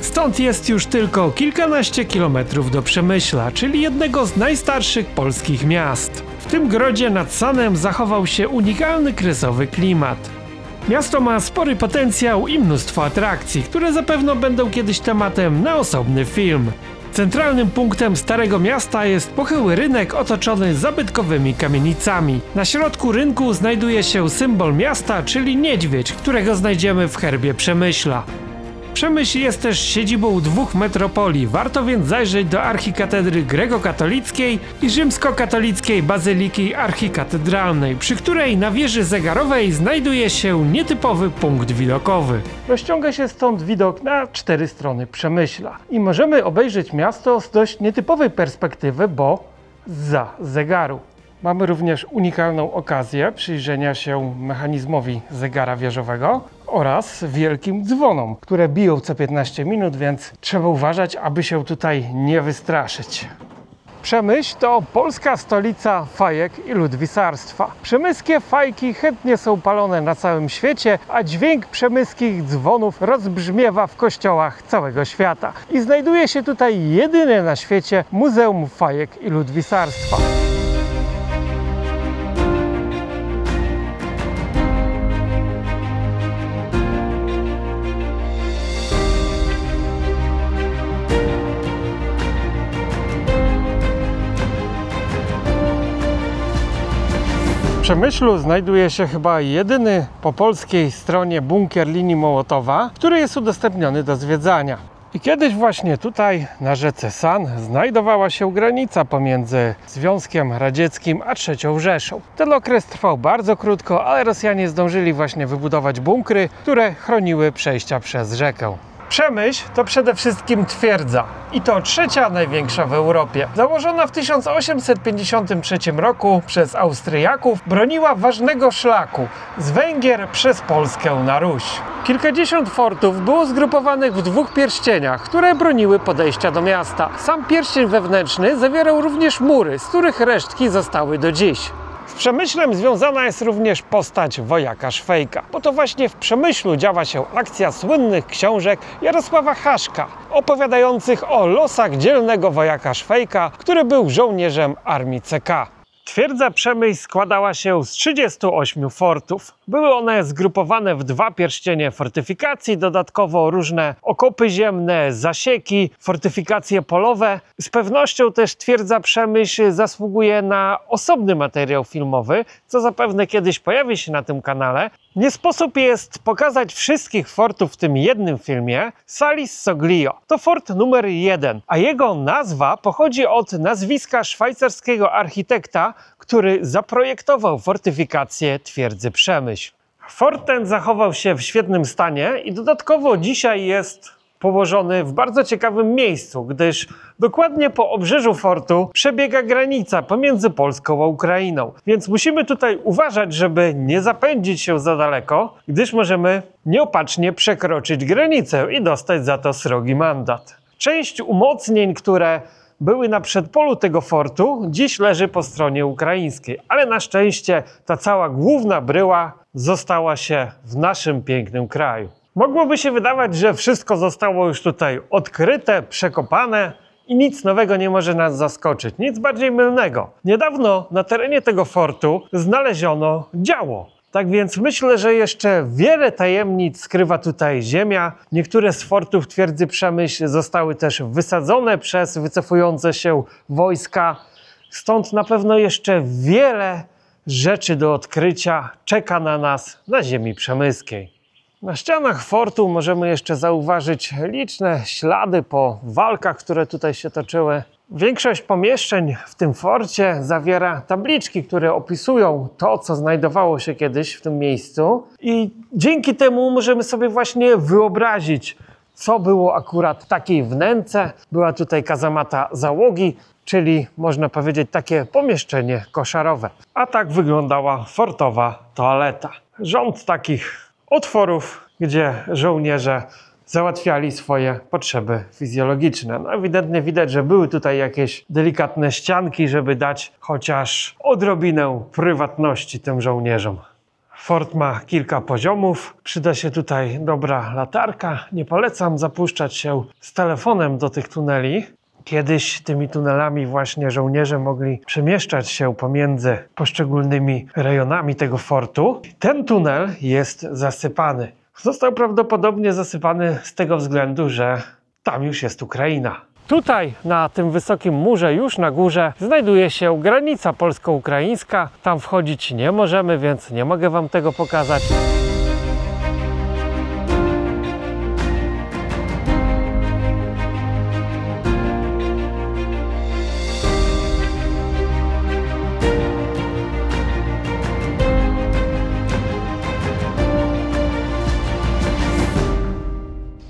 Stąd jest już tylko kilkanaście kilometrów do Przemyśla, czyli jednego z najstarszych polskich miast. W tym grodzie nad Sanem zachował się unikalny kresowy klimat. Miasto ma spory potencjał i mnóstwo atrakcji, które zapewne będą kiedyś tematem na osobny film. Centralnym punktem Starego Miasta jest pochyły rynek otoczony zabytkowymi kamienicami. Na środku rynku znajduje się symbol miasta, czyli niedźwiedź, którego znajdziemy w herbie Przemyśla. Przemyśl jest też siedzibą dwóch metropolii, warto więc zajrzeć do archikatedry grekokatolickiej i rzymskokatolickiej bazyliki archikatedralnej, przy której na wieży zegarowej znajduje się nietypowy punkt widokowy. Rozciąga się stąd widok na 4 strony Przemyśla i możemy obejrzeć miasto z dość nietypowej perspektywy, bo zza zegaru. Mamy również unikalną okazję przyjrzenia się mechanizmowi zegara wieżowego oraz wielkim dzwonom, które biją co 15 minut, więc trzeba uważać, aby się tutaj nie wystraszyć. Przemyśl to polska stolica fajek i ludwisarstwa. Przemyskie fajki chętnie są palone na całym świecie, a dźwięk przemyskich dzwonów rozbrzmiewa w kościołach całego świata. I znajduje się tutaj jedyne na świecie Muzeum Fajek i Ludwisarstwa. W Przemyślu znajduje się chyba jedyny po polskiej stronie bunkier linii Mołotowa, który jest udostępniony do zwiedzania. I kiedyś właśnie tutaj na rzece San znajdowała się granica pomiędzy Związkiem Radzieckim a III Rzeszą. Ten okres trwał bardzo krótko, ale Rosjanie zdążyli właśnie wybudować bunkry, które chroniły przejścia przez rzekę. Przemyśl to przede wszystkim twierdza i to trzecia największa w Europie. Założona w 1853 roku przez Austriaków, broniła ważnego szlaku z Węgier przez Polskę na Ruś. Kilkadziesiąt fortów było zgrupowanych w 2 pierścieniach, które broniły podejścia do miasta. Sam pierścień wewnętrzny zawierał również mury, z których resztki zostały do dziś. Z Przemyślem związana jest również postać wojaka Szwejka, bo to właśnie w Przemyślu działa się akcja słynnych książek Jarosława Haszka, opowiadających o losach dzielnego wojaka Szwejka, który był żołnierzem armii CK. Twierdza Przemyśl składała się z 38 fortów. Były one zgrupowane w 2 pierścienie fortyfikacji, dodatkowo różne okopy ziemne, zasieki, fortyfikacje polowe. Z pewnością też twierdza Przemyśl zasługuje na osobny materiał filmowy, co zapewne kiedyś pojawi się na tym kanale. Nie sposób jest pokazać wszystkich fortów w tym jednym filmie. Salis Soglio to fort numer 1, a jego nazwa pochodzi od nazwiska szwajcarskiego architekta, który zaprojektował fortyfikację twierdzy Przemyśl. Fort ten zachował się w świetnym stanie i dodatkowo dzisiaj jest położony w bardzo ciekawym miejscu, gdyż dokładnie po obrzeżu fortu przebiega granica pomiędzy Polską a Ukrainą. Więc musimy tutaj uważać, żeby nie zapędzić się za daleko, gdyż możemy nieopatrznie przekroczyć granicę i dostać za to srogi mandat. Część umocnień, które były na przedpolu tego fortu, dziś leży po stronie ukraińskiej, ale na szczęście ta cała główna bryła została się w naszym pięknym kraju. Mogłoby się wydawać, że wszystko zostało już tutaj odkryte, przekopane i nic nowego nie może nas zaskoczyć, nic bardziej mylnego. Niedawno na terenie tego fortu znaleziono działo. Tak więc myślę, że jeszcze wiele tajemnic skrywa tutaj ziemia. Niektóre z fortów twierdzy Przemyśl zostały też wysadzone przez wycofujące się wojska. Stąd na pewno jeszcze wiele rzeczy do odkrycia czeka na nas na ziemi przemyskiej. Na ścianach fortu możemy jeszcze zauważyć liczne ślady po walkach, które tutaj się toczyły. Większość pomieszczeń w tym forcie zawiera tabliczki, które opisują to, co znajdowało się kiedyś w tym miejscu. I dzięki temu możemy sobie właśnie wyobrazić, co było akurat takiej wnęce. Była tutaj kazamata załogi, czyli można powiedzieć takie pomieszczenie koszarowe. A tak wyglądała fortowa toaleta. Rząd takich otworów, gdzie żołnierze załatwiali swoje potrzeby fizjologiczne. No, ewidentnie widać, że były tutaj jakieś delikatne ścianki, żeby dać chociaż odrobinę prywatności tym żołnierzom. Fort ma kilka poziomów, przyda się tutaj dobra latarka. Nie polecam zapuszczać się z telefonem do tych tuneli. Kiedyś tymi tunelami właśnie żołnierze mogli przemieszczać się pomiędzy poszczególnymi rejonami tego fortu. Ten tunel jest zasypany. Został prawdopodobnie zasypany z tego względu, że tam już jest Ukraina. Tutaj, na tym wysokim murze, już na górze, znajduje się granica polsko-ukraińska. Tam wchodzić nie możemy, więc nie mogę wam tego pokazać.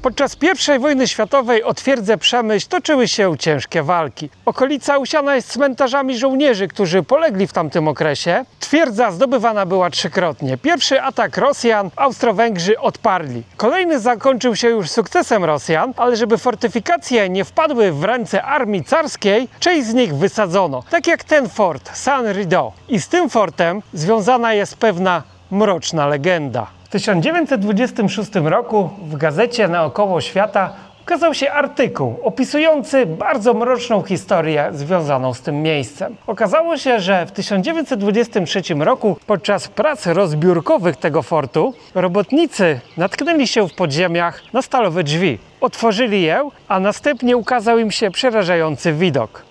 Podczas I wojny światowej o twierdzę Przemyśl toczyły się ciężkie walki. Okolica usiana jest cmentarzami żołnierzy, którzy polegli w tamtym okresie. Twierdza zdobywana była trzykrotnie. Pierwszy atak Rosjan Austro-Węgrzy odparli. Kolejny zakończył się już sukcesem Rosjan, ale żeby fortyfikacje nie wpadły w ręce armii carskiej, część z nich wysadzono. Tak jak ten fort, Saint-Rideau. I z tym fortem związana jest pewna mroczna legenda. W 1926 roku w gazecie Naokoło Świata ukazał się artykuł opisujący bardzo mroczną historię związaną z tym miejscem. Okazało się, że w 1923 roku podczas prac rozbiórkowych tego fortu robotnicy natknęli się w podziemiach na stalowe drzwi. Otworzyli je, a następnie ukazał im się przerażający widok.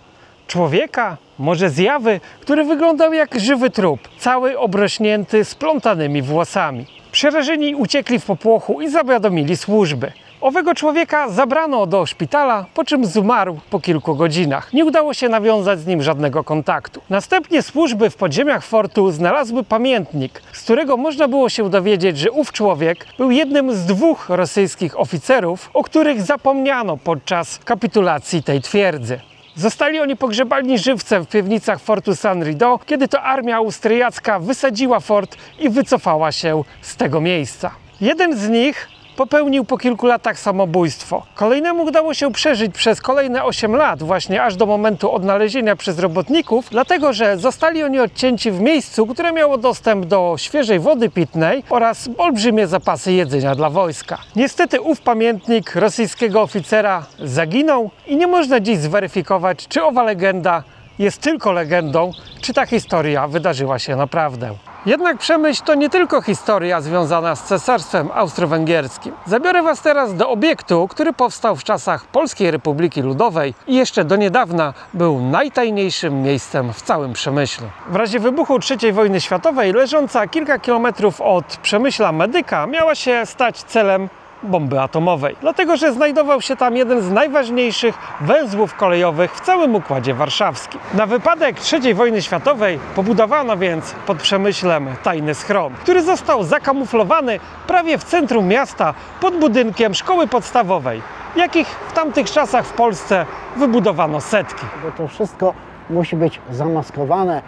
Człowieka, może zjawy, który wyglądał jak żywy trup, cały obrośnięty splątanymi włosami. Przerażeni uciekli w popłochu i zawiadomili służby. Owego człowieka zabrano do szpitala, po czym zmarł po kilku godzinach. Nie udało się nawiązać z nim żadnego kontaktu. Następnie służby w podziemiach fortu znalazły pamiętnik, z którego można było się dowiedzieć, że ów człowiek był jednym z 2 rosyjskich oficerów, o których zapomniano podczas kapitulacji tej twierdzy. Zostali oni pogrzebani żywcem w piwnicach fortu Saint-Rideau, kiedy to armia austriacka wysadziła fort i wycofała się z tego miejsca. Jeden z nich popełnił po kilku latach samobójstwo. Kolejnemu udało się przeżyć przez kolejne 8 lat, właśnie aż do momentu odnalezienia przez robotników, dlatego że zostali oni odcięci w miejscu, które miało dostęp do świeżej wody pitnej oraz olbrzymie zapasy jedzenia dla wojska. Niestety ów pamiętnik rosyjskiego oficera zaginął i nie można dziś zweryfikować, czy owa legenda jest tylko legendą, czy ta historia wydarzyła się naprawdę. Jednak Przemyśl to nie tylko historia związana z Cesarstwem Austro-Węgierskim. Zabiorę was teraz do obiektu, który powstał w czasach Polskiej Republiki Ludowej i jeszcze do niedawna był najtajniejszym miejscem w całym Przemyślu. W razie wybuchu III wojny światowej leżąca kilka kilometrów od Przemyśla Medyka miała się stać celem bomby atomowej, dlatego że znajdował się tam jeden z najważniejszych węzłów kolejowych w całym Układzie Warszawskim. Na wypadek III wojny światowej pobudowano więc pod Przemyślem tajny schron, który został zakamuflowany prawie w centrum miasta pod budynkiem szkoły podstawowej, jakich w tamtych czasach w Polsce wybudowano setki. Bo to wszystko musi być zamaskowane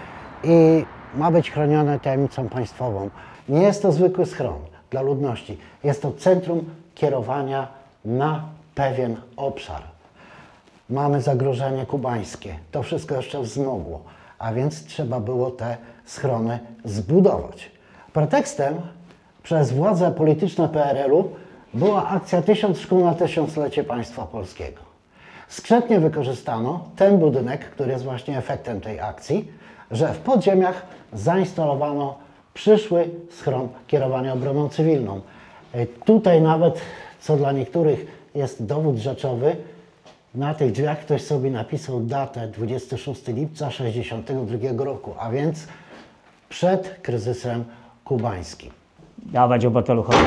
i ma być chronione tajemnicą państwową. Nie jest to zwykły schron dla ludności. Jest to centrum kierowania na pewien obszar. Mamy zagrożenie kubańskie. To wszystko jeszcze wzmogło, a więc trzeba było te schrony zbudować. Pretekstem przez władze polityczne PRL-u była akcja 1000 szkół na tysiąclecie państwa polskiego. Skrzętnie wykorzystano ten budynek, który jest właśnie efektem tej akcji, że w podziemiach zainstalowano przyszły schron kierowania obroną cywilną. Tutaj nawet, co dla niektórych jest dowód rzeczowy, na tych drzwiach ktoś sobie napisał datę 26 lipca 1962 roku, a więc przed kryzysem kubańskim. Dawać obywatelu chodzi.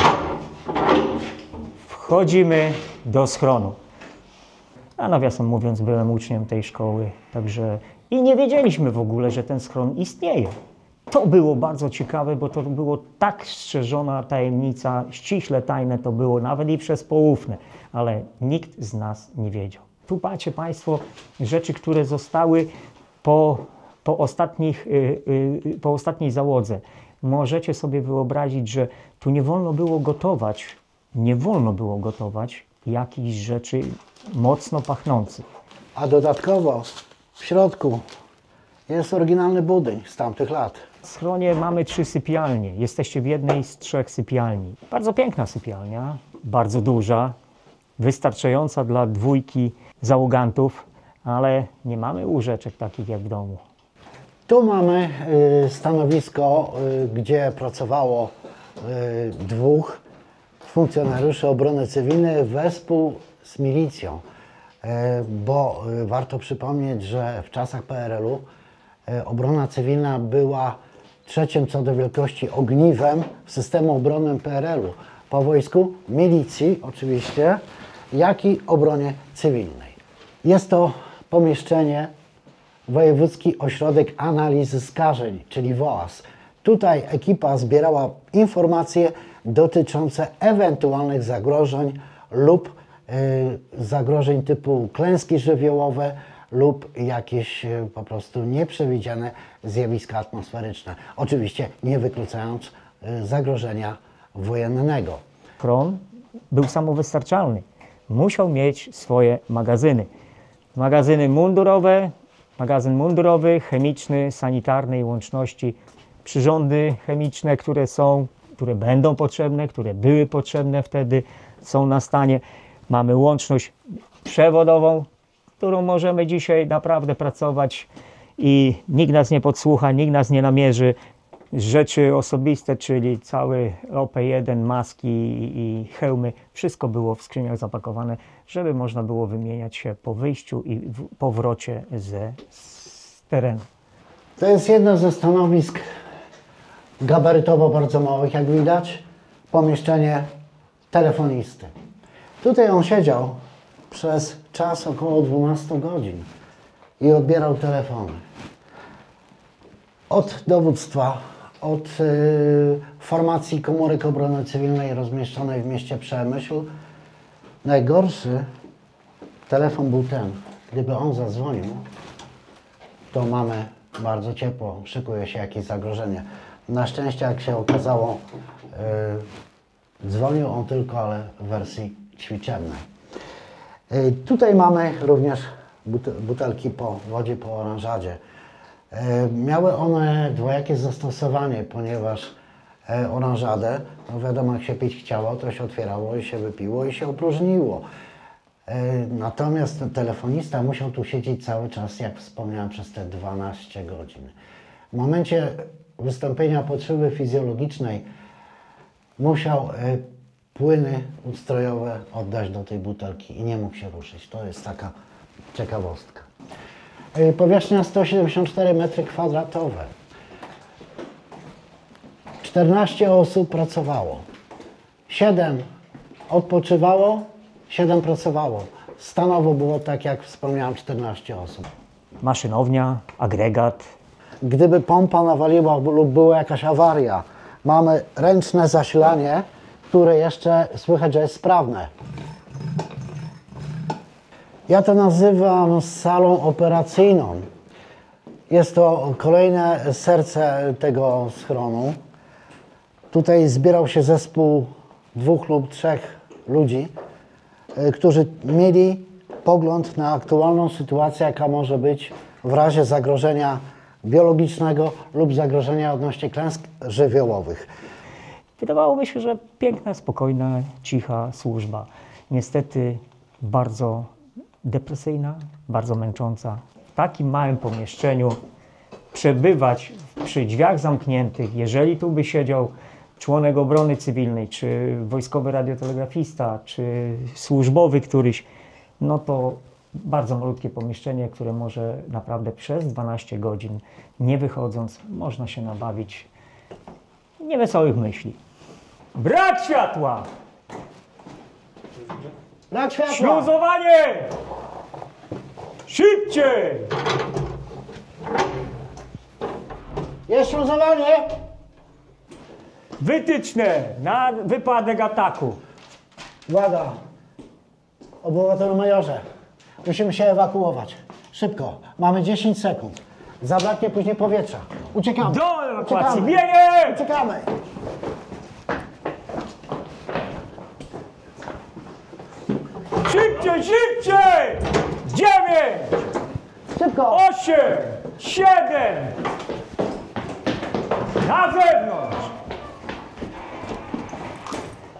Wchodzimy do schronu. A nawiasem mówiąc, byłem uczniem tej szkoły, także i nie wiedzieliśmy w ogóle, że ten schron istnieje. To było bardzo ciekawe, bo to było tak strzeżona tajemnica, ściśle tajne to było, nawet i przez poufne, ale nikt z nas nie wiedział. Tu macie Państwo rzeczy, które zostały po ostatniej załodze. Możecie sobie wyobrazić, że tu nie wolno było gotować Nie wolno było gotować jakichś rzeczy mocno pachnących. A dodatkowo w środku jest oryginalny budyń z tamtych lat. W schronie mamy 3 sypialnie. Jesteście w jednej z 3 sypialni. Bardzo piękna sypialnia, bardzo duża, wystarczająca dla 2 załogantów, ale nie mamy łóżeczek takich jak w domu. Tu mamy stanowisko, gdzie pracowało 2 funkcjonariuszy obrony cywilnej wespół z milicją. Bo warto przypomnieć, że w czasach PRL-u obrona cywilna była 3. co do wielkości ogniwem systemu obrony PRL-u. Po wojsku, milicji oczywiście, jak i obronie cywilnej. Jest to pomieszczenie Wojewódzki Ośrodek Analizy Skażeń, czyli WOAS. Tutaj ekipa zbierała informacje dotyczące ewentualnych zagrożeń lub zagrożeń typu klęski żywiołowe lub jakieś po prostu nieprzewidziane zjawiska atmosferyczne. Oczywiście nie wykluczając zagrożenia wojennego. Schron był samowystarczalny. Musiał mieć swoje magazyny. Magazyny mundurowe, magazyn mundurowy, chemiczny, sanitarny i łączności. Przyrządy chemiczne, które będą potrzebne, które były potrzebne wtedy, są na stanie. Mamy łączność przewodową, którą możemy dzisiaj naprawdę pracować i nikt nas nie podsłucha, nikt nas nie namierzy. Rzeczy osobiste, czyli cały OP1, maski i hełmy, wszystko było w skrzyniach zapakowane, żeby można było wymieniać się po wyjściu i powrocie z terenu. To jest jedno ze stanowisk gabarytowo bardzo małych, jak widać, pomieszczenie telefonisty. Tutaj on siedział przez czas około 12 godzin i odbierał telefony. Od dowództwa, od formacji komórek obrony cywilnej rozmieszczonej w mieście Przemyśl. Najgorszy telefon był ten. Gdyby on zadzwonił, to mamy bardzo ciepło, szykuje się jakieś zagrożenie. Na szczęście, jak się okazało, dzwonił on tylko, ale w wersji ćwiczebnej. Tutaj mamy również butelki po wodzie po oranżadzie. Miały one dwojakie zastosowanie, ponieważ oranżadę, no wiadomo, jak się pić chciało, to się otwierało i się wypiło i się opróżniło. Natomiast ten telefonista musiał tu siedzieć cały czas, jak wspomniałem, przez te 12 godzin. W momencie wystąpienia potrzeby fizjologicznej musiał płyny ustrojowe oddać do tej butelki i nie mógł się ruszyć. To jest taka ciekawostka. Powierzchnia 174 m². 14 osób pracowało. 7 odpoczywało, 7 pracowało. Stanowo było tak, jak wspomniałem, 14 osób. Maszynownia, agregat. Gdyby pompa nawaliła lub była jakaś awaria, mamy ręczne zasilanie, które jeszcze słychać, że jest sprawne. Ja to nazywam salą operacyjną. Jest to kolejne serce tego schronu. Tutaj zbierał się zespół 2 lub 3 ludzi, którzy mieli pogląd na aktualną sytuację, jaka może być w razie zagrożenia biologicznego lub zagrożenia odnośnie klęsk żywiołowych. Wydawałoby się, że piękna, spokojna, cicha służba. Niestety bardzo depresyjna, bardzo męcząca. W takim małym pomieszczeniu przebywać przy drzwiach zamkniętych, jeżeli tu by siedział członek obrony cywilnej, czy wojskowy radiotelegrafista, czy służbowy któryś, no to bardzo malutkie pomieszczenie, które może naprawdę przez 12 godzin, nie wychodząc, można się nabawić niewesołych myśli. Brak światła! Brak światła! Śluzowanie! Szybciej! Jest śluzowanie! Wytyczne na wypadek ataku. Uwaga! Obywatelu majorze, musimy się ewakuować. Szybko, mamy 10 sekund. Zabraknie później powietrza. Uciekamy! Do ewakuacji! Uciekamy! Biegiem! Uciekamy! Szybciej, szybciej! 9, Szybko! 8, 7, na zewnątrz!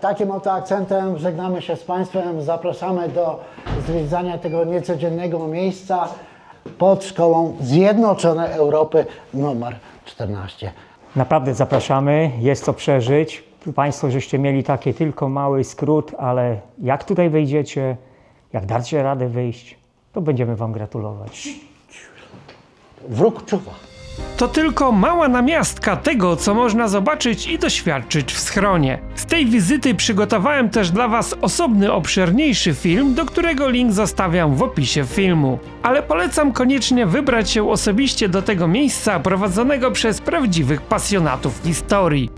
Takim oto akcentem żegnamy się z Państwem. Zapraszamy do zwiedzania tego niecodziennego miejsca pod Szkołą Zjednoczonej Europy numer 14. Naprawdę zapraszamy, jest co przeżyć. Państwo żeście mieli taki tylko mały skrót, ale jak tutaj wejdziecie, jak dacie radę wyjść, to będziemy Wam gratulować. Wróg czuwa. To tylko mała namiastka tego, co można zobaczyć i doświadczyć w schronie. Z tej wizyty przygotowałem też dla Was osobny, obszerniejszy film, do którego link zostawiam w opisie filmu. Ale polecam koniecznie wybrać się osobiście do tego miejsca prowadzonego przez prawdziwych pasjonatów historii,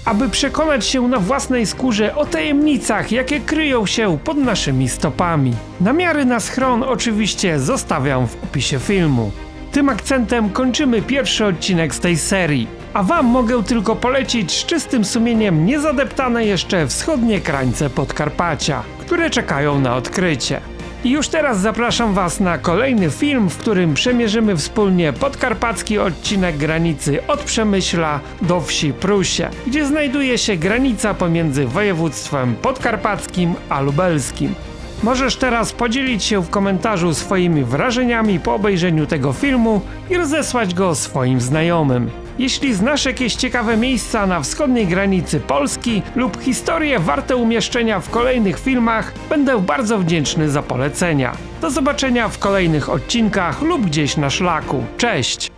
aby przekonać się na własnej skórze o tajemnicach, jakie kryją się pod naszymi stopami. Namiary na schron oczywiście zostawiam w opisie filmu. Tym akcentem kończymy pierwszy odcinek z tej serii, a Wam mogę tylko polecić z czystym sumieniem niezadeptane jeszcze wschodnie krańce Podkarpacia, które czekają na odkrycie. I już teraz zapraszam Was na kolejny film, w którym przemierzymy wspólnie podkarpacki odcinek granicy od Przemyśla do wsi Prusie, gdzie znajduje się granica pomiędzy województwem podkarpackim a lubelskim. Możesz teraz podzielić się w komentarzu swoimi wrażeniami po obejrzeniu tego filmu i rozesłać go swoim znajomym. Jeśli znasz jakieś ciekawe miejsca na wschodniej granicy Polski lub historie warte umieszczenia w kolejnych filmach, będę bardzo wdzięczny za polecenia. Do zobaczenia w kolejnych odcinkach lub gdzieś na szlaku. Cześć!